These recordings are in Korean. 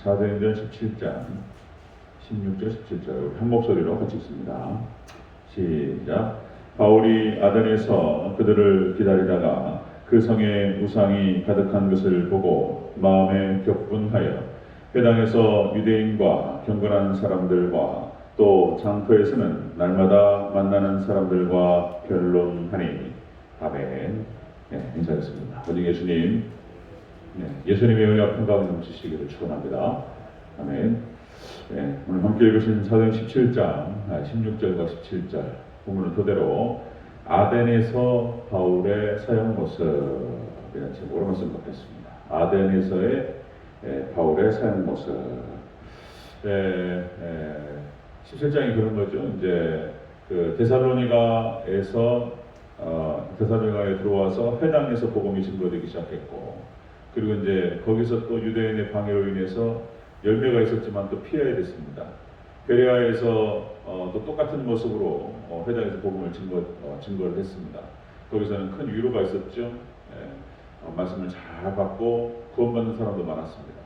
사도행전 17장 16절 17절 한 목소리로 같이 읽습니다. 시작. 바울이 아덴에서 그들을 기다리다가 그 성에 우상이 가득한 것을 보고 마음에 격분하여 회당에서 유대인과 경건한 사람들과 또 장터에서는 날마다 만나는 사람들과 변론하니. 아멘. 네, 인사드렸습니다. 오직 예수님, 예수님의 은혜와 평강이 넘치시기를 축원합니다. 아멘. 네, 오늘 함께 읽으신 사도행전 17장 16절과 17절 본문을 토대로 아덴에서 바울의 사역 모습이라는 제목으로 말씀 받겠습니다. 아덴에서의 바울의 사역 모습. 17장이 그런 거죠. 이제 그 데살로니가에서 데살로니가에 들어와서 회당에서 복음이 증거되기 시작했고, 그리고 이제 거기서 또 유대인의 방해로 인해서 열매가 있었지만 또 피해야 됐습니다. 베레아에서 또 똑같은 모습으로 회당에서 복음을 증거를 했습니다. 거기서는 큰 위로가 있었죠. 말씀을 잘 받고 구원받는 사람도 많았습니다.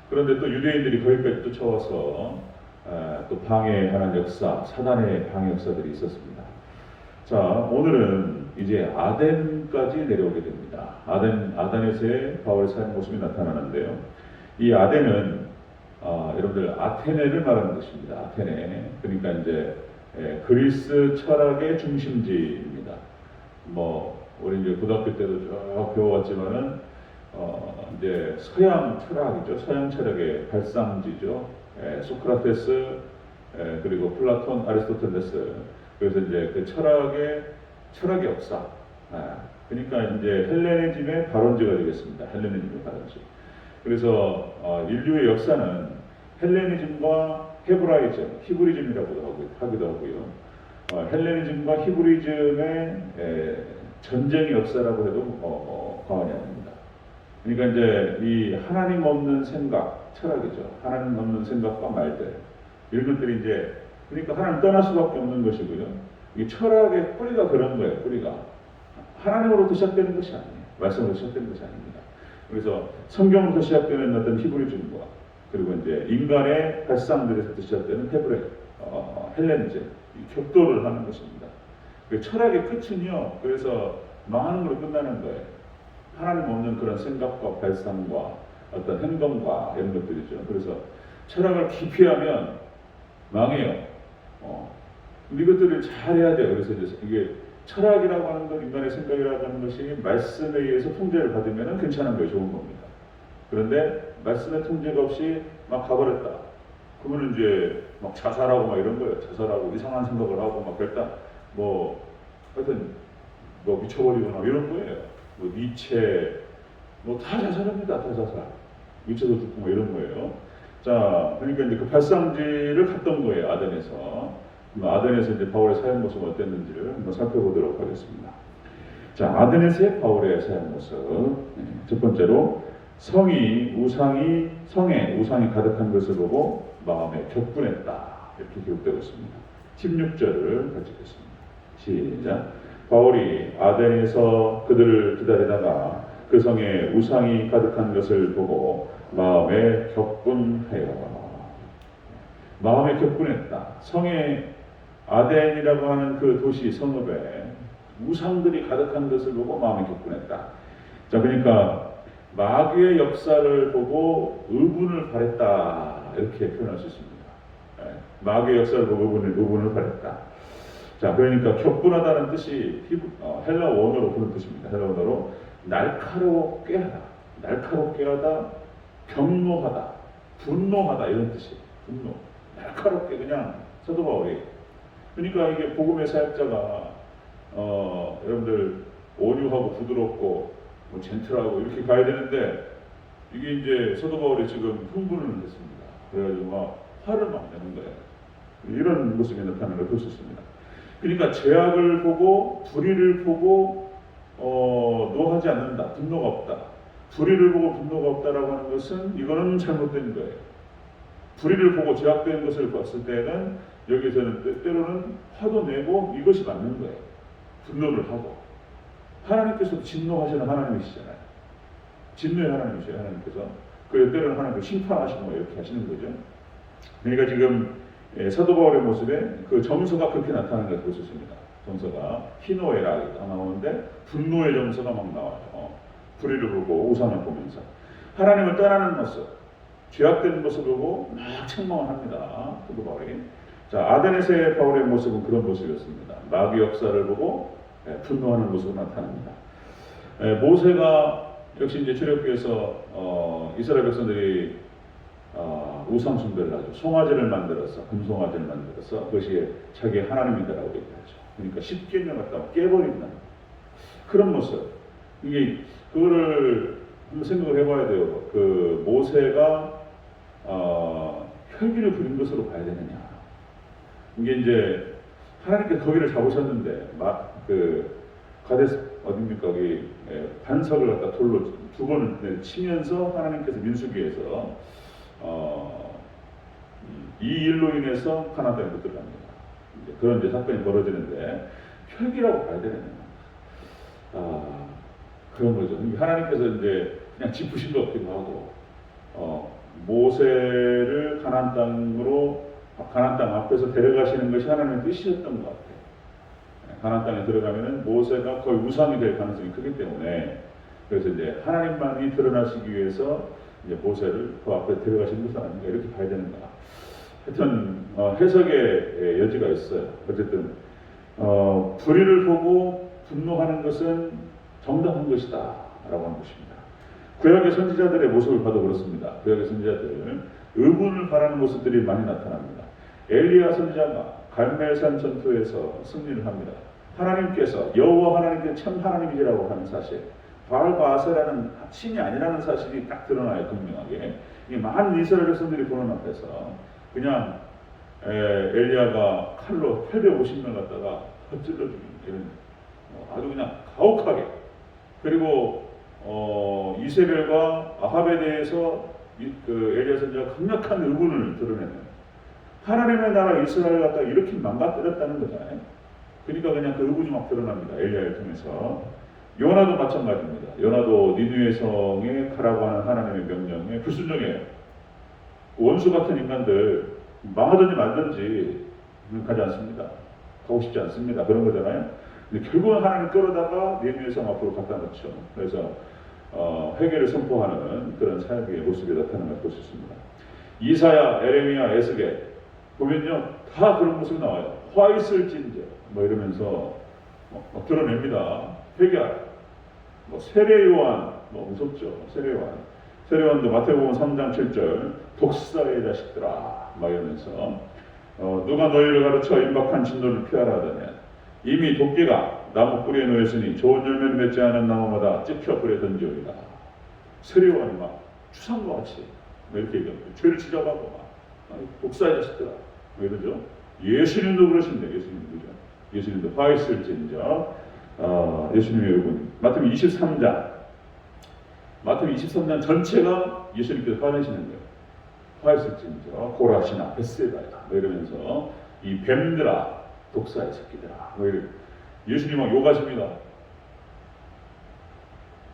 그런데 또 유대인들이 거기까지 쫓아와서 또 방해하는 역사, 사단의 방해 역사들이 있었습니다. 자, 오늘은 이제 아덴까지 내려오게 됩니다. 아덴에서의 바울의 사역 모습이 나타나는데요. 이 아덴은 여러분들 아테네를 말하는 것입니다. 아테네. 그러니까 이제 그리스 철학의 중심지입니다. 우리 이제 고등학교 때도 쭉 배워왔지만은 이제 서양 철학이죠. 서양 철학의 발상지죠. 소크라테스, 그리고 플라톤, 아리스토텔레스. 그래서 이제 그 철학의 역사. 그러니까 이제 헬레니즘의 발원지가 되겠습니다. 헬레니즘의 발원지. 그래서 인류의 역사는 헬레니즘과 헤브라이즘, 히브리즘이라고도 하기도 하고요. 헬레니즘과 히브리즘의 전쟁의 역사라고 해도 과언이 아닙니다. 그러니까 이제 이 하나님 없는 생각, 철학이죠. 하나님 없는 생각과 말들, 이런 것들이 이제, 그러니까 하나님 떠날 수밖에 없는 것이고요. 이 철학의 뿌리가 그런 거예요. 뿌리가 하나님으로부터 시작되는 것이 아니에요. 말씀으로 시작되는 것이 아닙니다. 그래서 성경으로부터 시작되는 어떤 히브리즘과, 그리고 이제 인간의 발상들에서 시작되는 헬레니즘, 격돌을 하는 것입니다. 그 철학의 끝은요, 그래서 망하는 걸로 끝나는 거예요. 하나님 없는 그런 생각과 발상과 어떤 행동과 이런 것들이죠. 그래서 철학을 기피하면 망해요. 이것들을 잘 해야 돼요. 그래서 이게 철학이라고 하는 것, 인간의 생각이라고 하는 것이 말씀에 의해서 통제를 받으면 괜찮은 거예요. 좋은 겁니다. 그런데 말씀의 통제가 없이 막 가버렸다. 그러면 이제 막 자살하고 막 이런 거예요. 자살하고 이상한 생각을 하고 막 그랬다. 하여튼 미쳐버리거나 이런 거예요. 니체, 다 자살합니다. 다 자살. 니체도 죽고 뭐 이런 거예요. 자, 그러니까 이제 그 발상지를 갔던 거예요. 아덴에서. 아덴에서 이제 바울의 사역 모습은 어땠는지를 한번 살펴보도록 하겠습니다. 자, 아덴에서의 바울의 사역 모습. 첫 번째로, 성에 우상이 가득한 것을 보고 마음에 격분했다. 이렇게 기록되고 있습니다. 16절을 같이 읽겠습니다. 시작. 바울이 아덴에서 그들을 기다리다가 그 성에 우상이 가득한 것을 보고 마음에 격분하여. 마음에 격분했다. 성에 아덴이라고 하는 그 도시 성읍에 우상들이 가득한 것을 보고 마음에 격분했다. 자, 그러니까 마귀의 역사를 보고 의분을 발했다. 이렇게 표현할 수 있습니다. 마귀의 역사를 보고 의분을 발했다. 자, 그러니까 격분하다는 뜻이 헬라 원어로 그런 뜻입니다. 헬라 원어로 날카롭게 하다, 경노하다, 분노하다 이런 뜻이에요. 분노. 날카롭게 그냥 사도 바울이. 그러니까 이게 복음의 사역자가 여러분들 온유하고 부드럽고 젠틀하고 이렇게 가야 되는데, 이게 이제 사도 바울이 지금 흥분을 했습니다. 그래가지고 막 화를 막 내는 거예요. 이런 모습이 나타나는 걸 볼 수 있습니다. 그러니까 죄악을 보고 불의를 보고 노하지 않는다. 분노가 없다. 불의를 보고 분노가 없다라고 하는 것은 이거는 잘못된 거예요. 불의를 보고 죄악된 것을 봤을 때는 여기서는 때로는 화도 내고 이것이 맞는 거예요. 분노를 하고. 하나님께서도 진노하시는 하나님이시잖아요. 진노의 하나님이시죠. 하나님께서. 그리고 때로는 하나님을 심판하시고 이렇게 하시는 거죠. 그러니까 지금 사도 바울의 모습에 그 정서가 그렇게 나타나는 것을 볼 수 있습니다. 정서가 희노애락이 나오는데 분노의 정서가 막 나와요. 불의를 보고 우상을 보면서 하나님을 떠나는 모습, 죄악된 모습을 보고 막 책망을 합니다. 사도 바울이. 자, 아데네스의 바울의 모습은 그런 모습이었습니다. 마귀 역사를 보고 분노하는 모습을 나타납니다. 모세가 역시 이제 출애굽기에서 이스라엘 백성들이 우상 숭배를 하죠. 송아지를 만들어서 금송아지를 만들어서 그것이 자기 하나님이다라고 얘기하죠. 그러니까 십계명 갖다가 깨버린다. 그런 모습. 이게 그거를 한번 생각을 해봐야 돼요. 그 모세가 혈기를 부린 것으로 봐야 되느냐. 이게 이제 하나님께 거기를 잡으셨는데 그 가데스 어딥니까? 거기 반석을 갖다 돌로 두 번을 치면서 하나님께서 민수기에서 이 일로 인해서 가나안 땅에 못 들어갑니다. 그런 이제 사건이 벌어지는데 혈기라고 봐야 되느냐. 그런 거죠. 하나님께서 이제 그냥 짚으신 것 같기도 하고 모세를 가나안 땅 앞에서 데려가시는 것이 하나님의 뜻이었던 것 같아요. 가나안 땅에 들어가면은 모세가 거의 우상이 될 가능성이 크기 때문에 그래서 이제 하나님만이 드러나시기 위해서 이제 모세를 그 앞에 데려가시는 것은 아닌가 이렇게 봐야 되는가. 하여튼 해석의 여지가 있어요. 어쨌든 불의를 보고 분노하는 것은 정당한 것이다 라고 하는 것입니다. 구약의 선지자들의 모습을 봐도 그렇습니다. 구약의 선지자들 의분을 바라는 모습들이 많이 나타납니다. 엘리야 선지자가 갈멜산 전투에서 승리를 합니다. 하나님께서 여호와 하나님께서 참 하나님이시라고 하는 사실, 바알바아세라는 신이 아니라는 사실이 딱 드러나요. 분명하게. 이 많은 이스라엘 백성들이 보는 앞에서 그냥 엘리야가 칼로 850명 갖다가 헛질러 죽이는 이런 아주 그냥 가혹하게. 그리고 이세벨과 아합에 대해서 그 엘리야 선지자가 강력한 의문을 드러내는 하나님의 나라 이스라엘 갖다 이렇게 망가뜨렸다는 거잖아요. 그러니까 그냥 그 의문이 막 드러납니다. 엘리야를 통해서. 요나도 마찬가지입니다. 요나도 니느웨 성에 가라고 하는 하나님의 명령에 불순종해요. 원수 같은 인간들 망하든지 말든지 가지 않습니다. 가고 싶지 않습니다. 그런 거잖아요. 근데 결국은 하나님 끌어다가 니느웨 성 앞으로 갖다 놓죠. 그래서 회개를 선포하는 그런 사역의 모습이 나타나는 걸 볼 수 있습니다. 이사야, 에레미야, 에스겔 보면요 다 그런 모습이 나와요. 화 있을진저 뭐 이러면서 드러냅니다. 회개하라. 세례 요한 무섭죠. 세례 요한도 마태복음 3장 7절 독사의 자식들아 막 이러면서 누가 너희를 가르쳐 임박한 진노를 피하라 하더냐. 이미 도끼가 나무 뿌리에 놓였으니 좋은 열매를 맺지 않은 나무마다 찍혀 불에 던지오리라. 세례 요한이 막 추상과 같이 이렇게 얘기합니다. 죄를 지적하고 막 독사의 자식들아 뭐 이러죠. 예수님도 그러신데 예수님도 그죠. 예수님도 화 있을진저 예수님의 의분. 마태복음 23장 전체가 예수님께서 화내시는 거예요. 화 있을진저 고라시나 벳세다야 뭐 이러면서 이 뱀들아 독사의 새끼들아 뭐 이렇게 예수님 막 욕하십니다.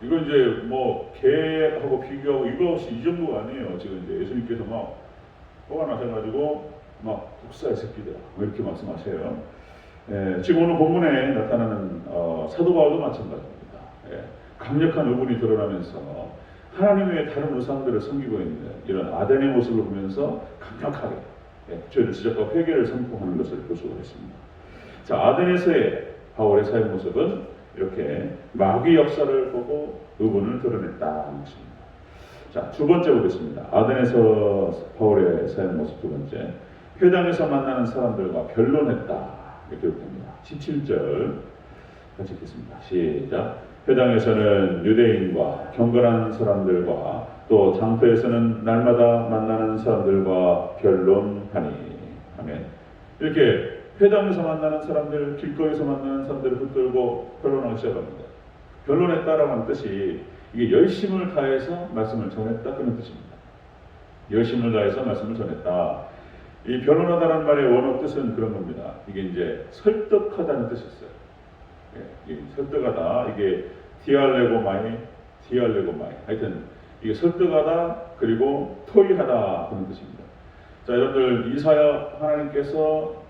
이거 이제 뭐 개하고 비교하고 이거 없이 이 정도가 아니에요. 지금 이제 예수님께서 막 화가 나셔가지고 막 독사의 새끼들아 뭐 이렇게 말씀하셔요. 지금 오늘 본문에 나타나는 사도 바울도 마찬가지입니다. 강력한 의분이 드러나면서 하나님 외에 다른 우상들을 섬기고 있는 이런 아덴의 모습을 보면서 강력하게 죄를 지적하고 회개를 선포하는 것을 볼 수가 있습니다. 자, 아덴에서의 바울의 사역 모습은 이렇게 마귀 역사를 보고 의분을 드러냈다는 것입니다. 자, 두 번째 보겠습니다. 아덴에서 바울의 사역 모습 두 번째. 회당에서 만나는 사람들과 변론했다. 이렇게 됩니다. 17절 같이 읽겠습니다. 시작. 회당에서는 유대인과 경건한 사람들과 또 장터에서는 날마다 만나는 사람들과 변론하니. 아멘. 이렇게 회당에서 만나는 사람들, 길거리에서 만나는 사람들을 붙들고 변론하기 시작합니다. 변론했다라고 하는 뜻이 이게 열심을 다해서 말씀을 전했다 그런 뜻입니다. 열심을 다해서 말씀을 전했다. 이 변론하다는 말의 원어 뜻은 그런 겁니다. 이게 이제 설득하다는 뜻이 있어요. 설득하다. 이게 디알레고마이. 하여튼 이게 설득하다 그리고 토의하다 그런 뜻입니다. 자, 여러분들 이사야 하나님께서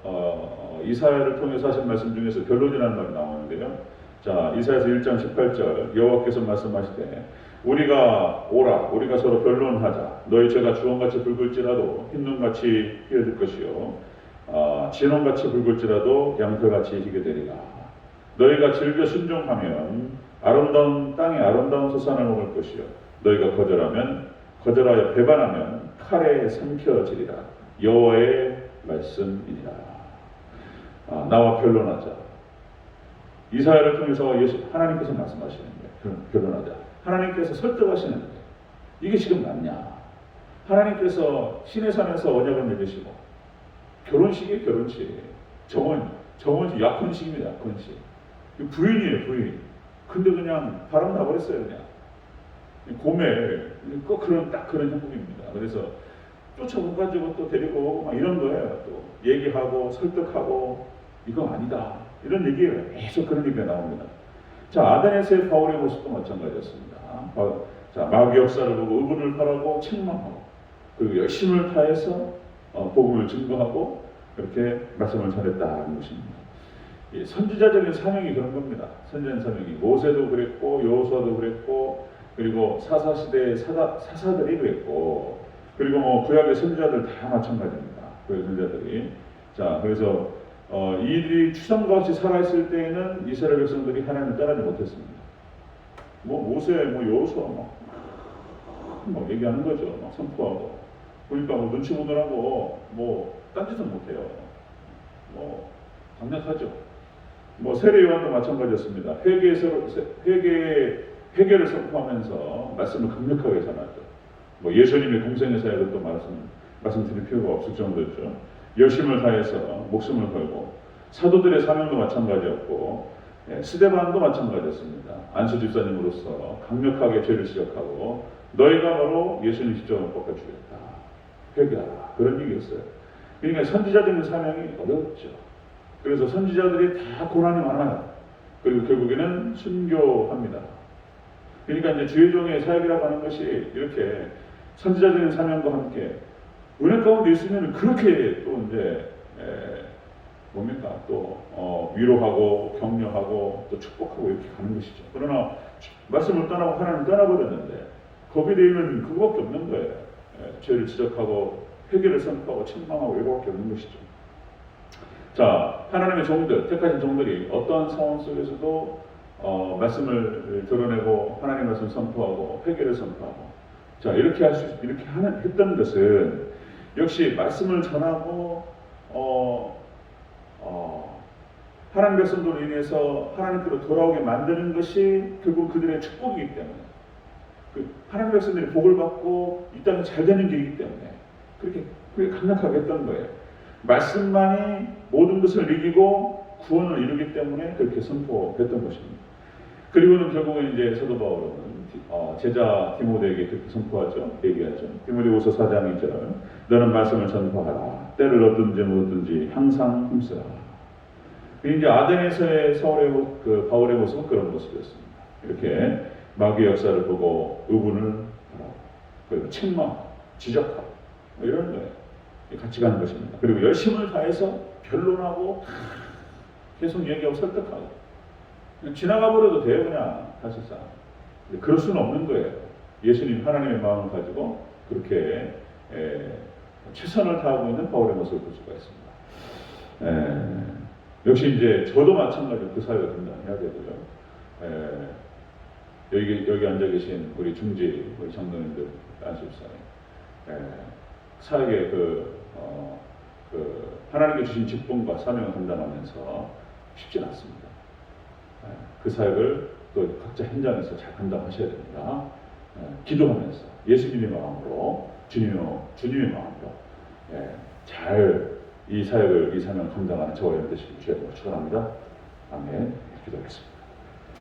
이사야를 통해서 하신 말씀 중에서 변론이라는 말이 나오는데요. 자, 이사야서 1장 18절 여호와께서 말씀하시되 우리가 오라 우리가 서로 변론하자 너희 죄가 주홍같이 붉을지라도 흰눈같이 희어질 것이요 진홍같이 붉을지라도 양털같이 희게 되리라. 너희가 즐겨 순종하면 아름다운 땅에 아름다운 소산을 먹을 것이요 너희가 거절하여 배반하면 칼에 삼켜지리라. 여호와의 말씀이니라. 나와 변론하자. 이사야를 통해서 하나님께서 말씀하시는 거예요. 변론하자. 하나님께서 설득하시는 거예요. 이게 지금 맞냐? 하나님께서 신의 산에서 언약을 맺으시고 결혼식이에요, 결혼식. 정원 약혼식입니다, 약혼식. 부인이에요, 부인. 근데 그냥 바람 나버렸어요, 그냥. 고멜, 꼭 딱 그런 형국입니다. 그래서 쫓아가가지고 또 데리고 막 이런 거예요. 또 얘기하고 설득하고 이거 아니다. 이런 얘기예요. 계속 그런 얘기가 나옵니다. 자, 아덴에서의 바울의 모습도 마찬가지였습니다. 자, 마귀 역사를 보고 의분을 바라고 책망하고 그리고 열심을 다해서 복음을 증거하고 그렇게 말씀을 전했다는 것입니다. 선지자적인 사명이 그런 겁니다. 선지자적인 사명이 모세도 그랬고 여호수아도 그랬고 그리고 사사시대의 사사들이 그랬고 그리고 뭐 구약의 선지자들 다 마찬가지입니다. 구약의 선지자들이. 자, 그래서 이들이 추상과 같이 살아있을 때에는 이스라엘 백성들이 하나님을 따르지 못했습니다. 뭐 모세, 뭐 여호수아 막 얘기하는 거죠. 막 선포하고. 그러니까 뭐 눈치 보느라고 뭐 딴짓은 못해요. 뭐 강력하죠. 뭐 세례 요한도 마찬가지였습니다. 회개를 선포하면서 말씀을 강력하게 전하죠. 뭐 예수님의 공생의 사역을 또 말씀드릴 필요가 없을 정도였죠. 열심을 다해서 목숨을 걸고 사도들의 사명도 마찬가지였고 스데반도 마찬가지였습니다. 안수 집사님으로서 강력하게 죄를 지적하고 너희가 바로 예수님 십자가를 꺾어 주겠다. 회개하라. 그런 얘기였어요. 그러니까 선지자적인 사명이 어렵죠. 그래서 선지자들이 다 고난이 많아요. 그리고 결국에는 순교합니다. 그러니까 이제 주의 종의 사역이라고 하는 것이 이렇게 선지자적인 사명과 함께 은혜 가운데 있으면 그렇게 또 이제 또 위로하고 격려하고 또 축복하고 이렇게 가는 것이죠. 그러나 말씀을 떠나고 하나님 떠나버렸는데 거기에 있는 그거밖에 없는 거예요. 죄를 지적하고 회개를 선포하고 책망하고 이거밖에 없는 것이죠. 자, 하나님의 종들, 택하신 종들이 어떠한 상황 속에서도 말씀을 드러내고 하나님의 말씀을 선포하고 회개를 선포하고 자 이렇게 했던 것은 역시 말씀을 전하고 하나님 백성들로 인해서 하나님께로 돌아오게 만드는 것이 결국 그들의 축복이기 때문에 하나님 백성들이 복을 받고 이 땅에 잘 되는 길이기 때문에 그렇게 강력하게 했던 거예요. 말씀만이 모든 것을 이기고 구원을 이루기 때문에 그렇게 선포했던 것입니다. 그리고는 결국은 이제 사도 바울은 제자 디모데에게 그렇게 선포하죠. 얘기하죠. 디모데후서 4장 2절 너는 말씀을 전파하라. 때를 얻든지 못 얻든지 항상 힘쓰라. 이제 아덴에서의 바울의 모습은 그런 모습이었습니다. 이렇게 마귀의 역사를 보고 의분을 바라고 그리고 책망, 지적하고 이런 거예요. 같이 가는 것입니다. 그리고 열심을 다해서 변론하고 계속 얘기하고 설득하고 지나가 버려도 돼요. 그냥 사실상 그럴 수는 없는 거예요. 예수님 하나님의 마음을 가지고 그렇게 최선을 다하고 있는 바울의 모습을 볼 수가 있습니다. 역시 이제 저도 마찬가지로 그 사회가 감당해야 되고요. 여기 앉아 계신 우리 중지 우리 장로님들 안수사님 사회의 하나님께 주신 직분과 사명을 감당하면서 쉽지 않습니다. 그 사역을 또 각자 현장에서 잘 감당하셔야 됩니다. 기도하면서 예수님의 마음으로 주님의 마음으로 잘 이 사역을 이 사명을 감당하는 저와 여러분 되시길 주님으로 축원합니다. 아멘. 기도하겠습니다.